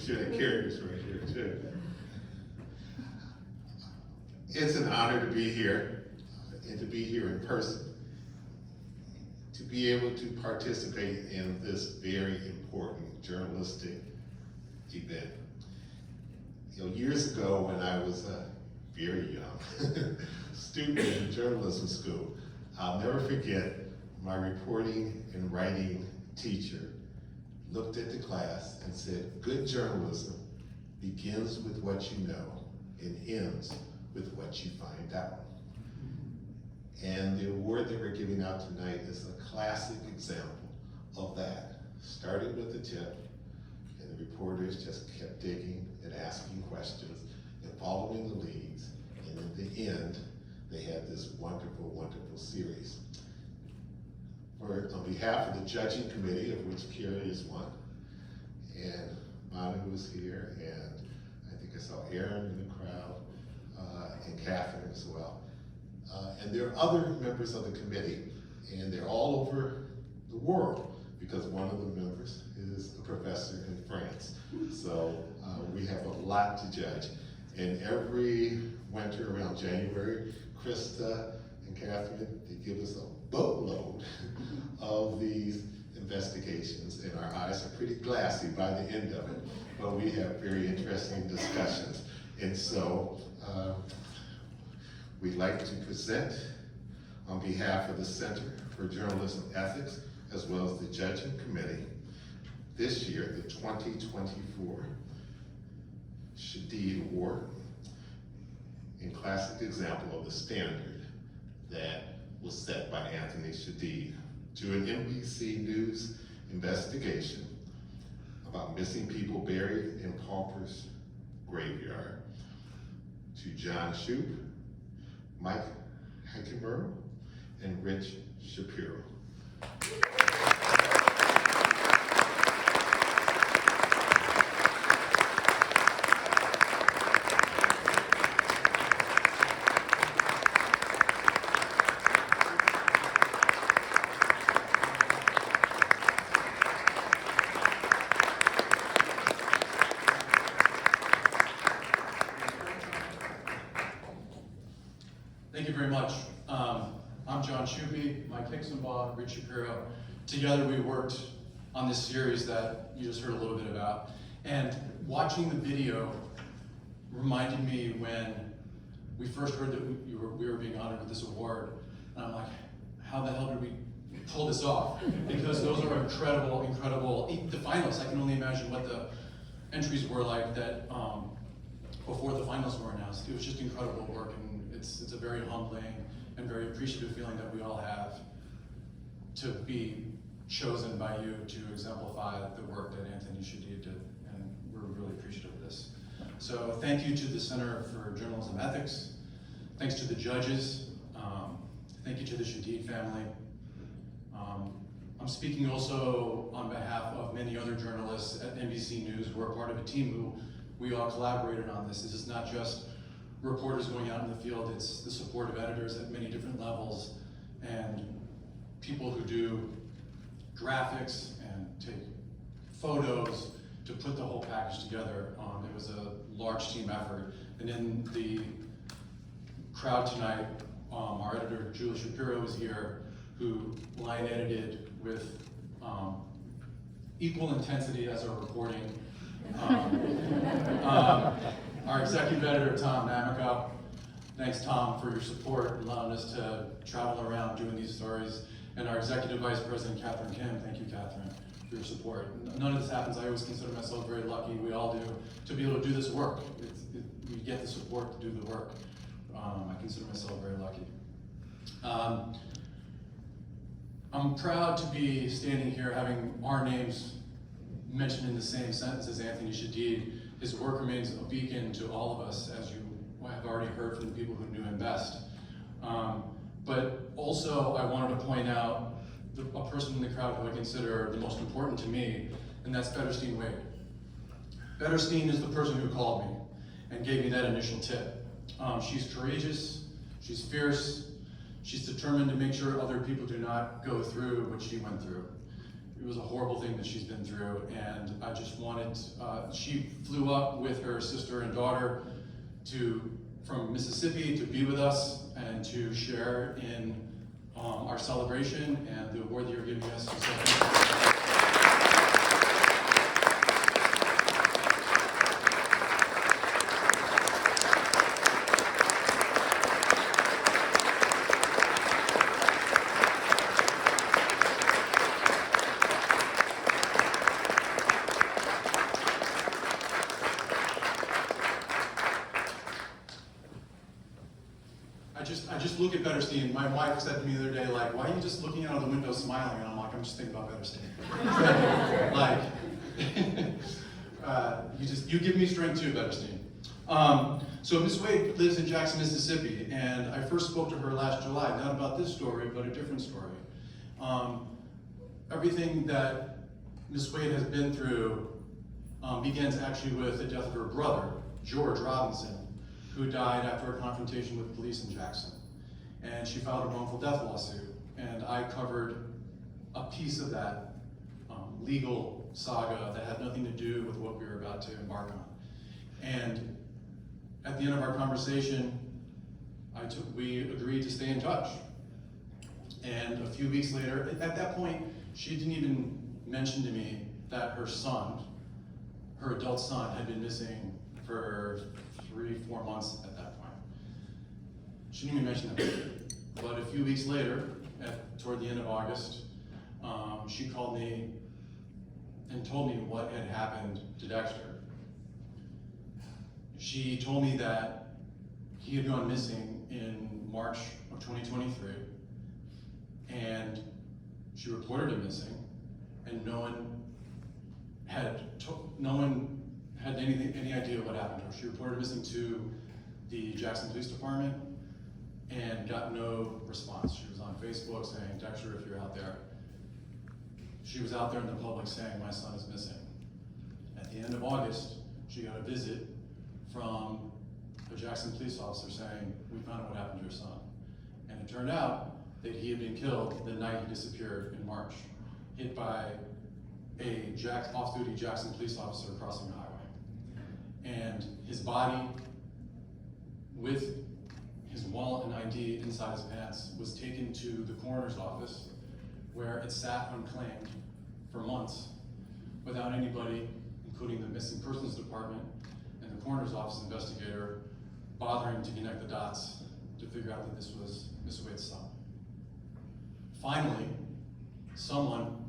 should have carried this right here too. It's an honor to be here and to be here in person, to be able to participate in this very important journalistic event. You know, years ago when I was a very young student in journalism school, I'll never forget my reporting and writing teacher looked at the class and said, good journalism begins with what you know and ends with what you find out. And the award that we're giving out tonight is a classic example of that. Started with the tip, and the reporters just kept digging and asking questions and following the leads. And in the end, they had this wonderful, wonderful series. On behalf of the judging committee, of which Kira is one, and Manu was here, and I think I saw Aaron in the crowd, and Catherine as well. And there are other members of the committee, and they're all over the world, because one of the members is a professor in France. So we have a lot to judge. And every winter around January, Krista and Catherine, they give us a boatload of these investigations, and our eyes are pretty glassy by the end of it, but we have very interesting discussions. And so we'd like to present on behalf of the Center for Journalism Ethics, as well as the Judging Committee, this year, the 2024 Shadid Award, a classic example of the standard that was set by Anthony Shadid to an NBC News investigation about missing people buried in Pauper's graveyard, to Jon Schuppe, Mike Hixenbaugh, and Rich Schapiro. Thank you very much. I'm Jon Schuppe, Mike Hixenbaugh, Rich Schapiro. Together we worked on this series that you just heard a little bit about. And watching the video reminded me when we first heard that we were being honored with this award. And I'm like, how the hell did we pull this off? Because those are incredible, the finalists, I can only imagine what the entries were like that before the finals were announced. It was just incredible work, and it's a very humbling and very appreciative feeling that we all have to be chosen by you to exemplify the work that Anthony Shadid did, and we're really appreciative of this. So thank you to the Center for Journalism Ethics, thanks to the judges, thank you to the Shadid family. I'm speaking also on behalf of many other journalists at NBC News who are part of a team who we all collaborated on this. This is not just reporters going out in the field, it's the support of editors at many different levels and people who do graphics and take photos to put the whole package together. It was a large team effort. And in the crowd tonight, our editor, Julie Schapiro, is here, who line edited with equal intensity as our reporting. Our executive editor, Tom Namico. Thanks, Tom, for your support and allowing us to travel around doing these stories. And our executive vice president, Catherine Kim. Thank you, Catherine, for your support. None of this happens. I always consider myself very lucky, we all do, to be able to do this work. We get the support to do the work. I consider myself very lucky. I'm proud to be standing here having our names mentioned in the same sentence as Anthony Shadid. His work remains a beacon to all of us, as you have already heard from the people who knew him best. But also, I wanted to point out a person in the crowd who I consider the most important to me, and that's Betterstein Wade. Betterstein is the person who called me and gave me that initial tip. She's courageous, she's fierce, she's determined to make sure other people do not go through what she went through. it was a horrible thing that she's been through, and I just wanted, she flew up with her sister and daughter from Mississippi to be with us and to share in our celebration and the award that you're giving us. I just look at Betterstein. My wife said to me the other day, like, why are you just looking out of the window smiling? And I'm like, I'm just thinking about Betterstein. Like, you give me strength too, Betterstein. So Ms. Wade lives in Jackson, Mississippi, and I first spoke to her last July, not about this story, but a different story. Everything that Ms. Wade has been through begins actually with the death of her brother, George Robinson, who died after a confrontation with police in Jackson. And she filed a wrongful death lawsuit. And I covered a piece of that legal saga that had nothing to do with what we were about to embark on. And at the end of our conversation, we agreed to stay in touch. And a few weeks later, at that point, she didn't even mention to me that her son, her adult son, had been missing for 3-4 months at that point. She didn't even mention that. But a few weeks later, toward the end of August, she called me and told me what had happened to Dexter. She told me that he had gone missing in March of 2023, and she reported him missing, and no one had any idea what happened to her. She reported him missing to the Jackson Police Department and got no response. She was on Facebook saying, Dexter, if you're out there. She was out there in the public saying, my son is missing. At the end of August, she got a visit from a Jackson police officer saying, we found out what happened to your son. And it turned out that he had been killed the night he disappeared in March, hit by a off-duty Jackson police officer crossing the highway. And his body, with his wallet and ID inside his pants, was taken to the coroner's office, where it sat unclaimed for months without anybody, including the missing persons department and the coroner's office investigator, bothering to connect the dots to figure out that this was Ms. Wade's son. Finally, someone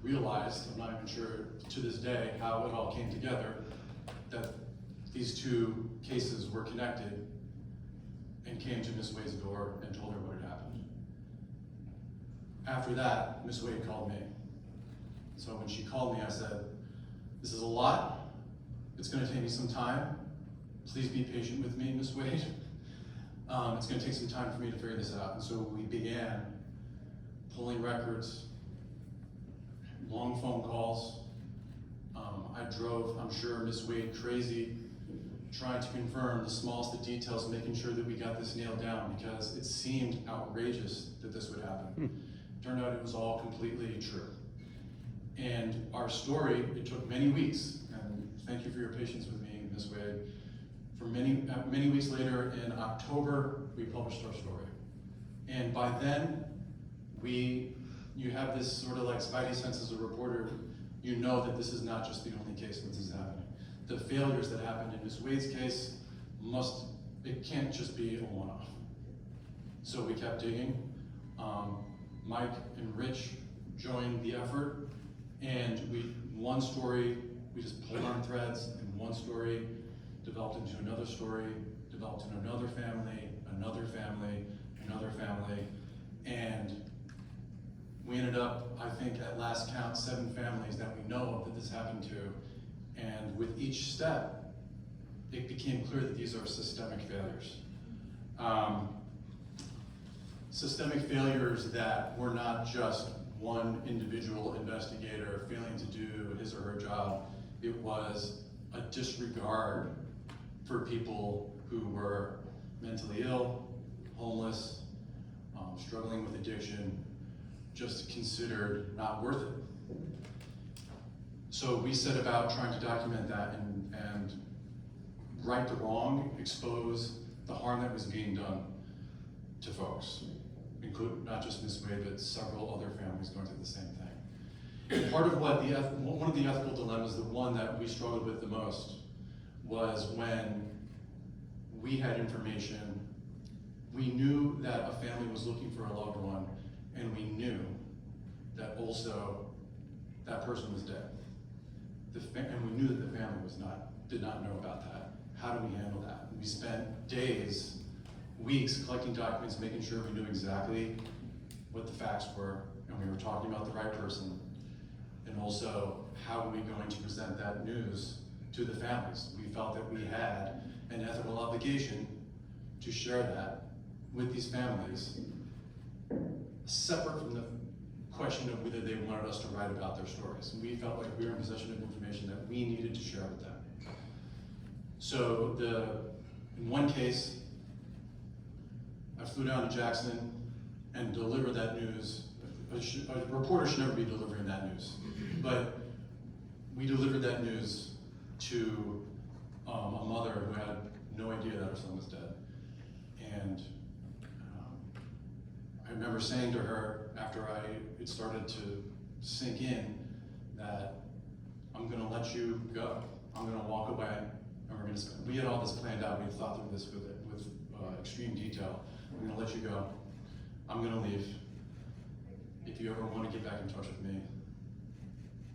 realized, I'm not even sure to this day how it all came together, that these two cases were connected, and came to Ms. Wade's door and told her what had happened. After that, Ms. Wade called me. So when she called me, I said, this is a lot. It's gonna take me some time. Please be patient with me, Ms. Wade. It's gonna take some time for me to figure this out. And so we began pulling records, long phone calls. I drove, I'm sure, Ms. Wade crazy, trying to confirm the smallest of details, making sure that we got this nailed down, because it seemed outrageous that this would happen. Turned out it was all completely true. And our story, it took many weeks, and thank you for your patience with me, Ms. Wade. For many weeks later, in October, we published our story. And by then, you have this sort of like spidey sense as a reporter. You know that this is not just the only case that this is happening. The failures that happened in Ms. Wade's case it can't just be a one-off. So we kept digging. Mike and Rich joined the effort, and one story, we just pulled on threads, and one story developed into another story, developed into another family, another family, another family, and we ended up, I think at last count, 7 families that we know of that this happened to. And with each step, it became clear that these are systemic failures. Systemic failures that were not just one individual investigator failing to do his or her job. It was a disregard for people who were mentally ill, homeless, struggling with addiction, just considered not worth it. So we set about trying to document that and right the wrong, expose the harm that was being done to folks, include not just Ms. Wade, but several other families going through the same thing. And part of what one of the ethical dilemmas, the one that we struggled with the most, was when we had information, we knew that a family was looking for a loved one, and we knew that also that person was dead. And we knew that the family did not know about that. How do we handle that? We spent days, weeks collecting documents, making sure we knew exactly what the facts were, and we were talking about the right person. And also, how are we going to present that news to the families? We felt that we had an ethical obligation to share that with these families, separate from the question of whether they wanted us to write about their stories. And we felt like we were in possession of information that we needed to share with them. So in one case, I flew down to Jackson and delivered that news. A reporter should never be delivering that news. But we delivered that news to a mother who had no idea that her son was dead. And I remember saying to her after it started to sink in that I'm gonna let you go. I'm gonna walk away, and we're gonna spend. We had all this planned out. We had thought through this with extreme detail. I'm gonna let you go. I'm gonna leave. If you ever want to get back in touch with me,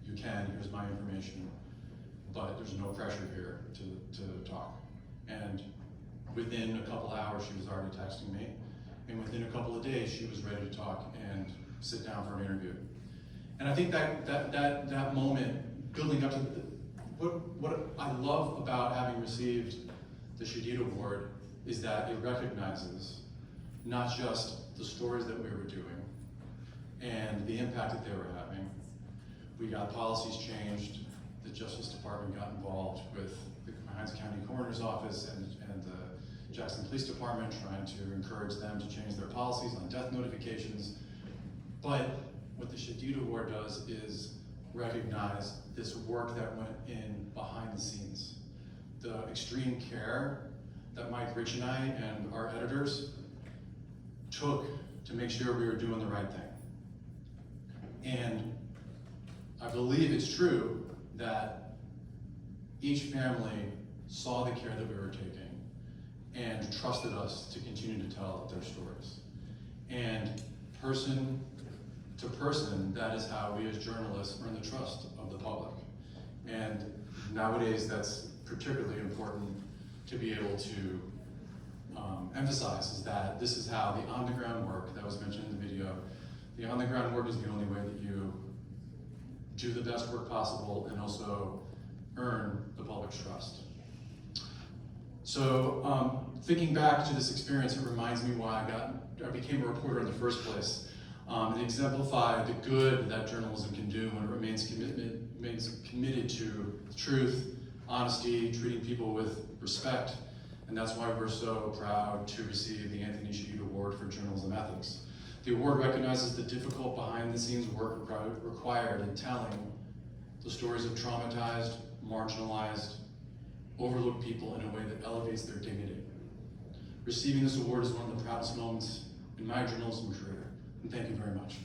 you can. Here's my information, but there's no pressure here to talk. And within a couple hours, she was already texting me. And within a couple of days, she was ready to talk and sit down for an interview. And I think that moment, building up to what I love about having received the Shadid Award is that it recognizes not just the stories that we were doing and the impact that they were having. We got policies changed. The Justice Department got involved with the Hinds County Coroner's Office and the Jackson Police Department, trying to encourage them to change their policies on death notifications. But what the Shadid Award does is recognize this work that went in behind the scenes. The extreme care that Mike, Rich, and I, and our editors took to make sure we were doing the right thing. And I believe it's true that each family saw the care that we were taking and trusted us to continue to tell their stories. And person to person, that is how we as journalists earn the trust of the public. And nowadays, that's particularly important to be able to emphasize, is that this is how the on-the-ground work that was mentioned in the video, the on-the-ground work is the only way that you do the best work possible and also earn the public's trust. So thinking back to this experience, it reminds me why I became a reporter in the first place. It exemplified the good that journalism can do when it remains committed to truth, honesty, treating people with respect. And that's why we're so proud to receive the Anthony Shadid Award for Journalism Ethics. The award recognizes the difficult behind-the-scenes work required in telling the stories of traumatized, marginalized, overlooked people in a way that elevates their dignity. Receiving this award is one of the proudest moments in my journalism career, and thank you very much.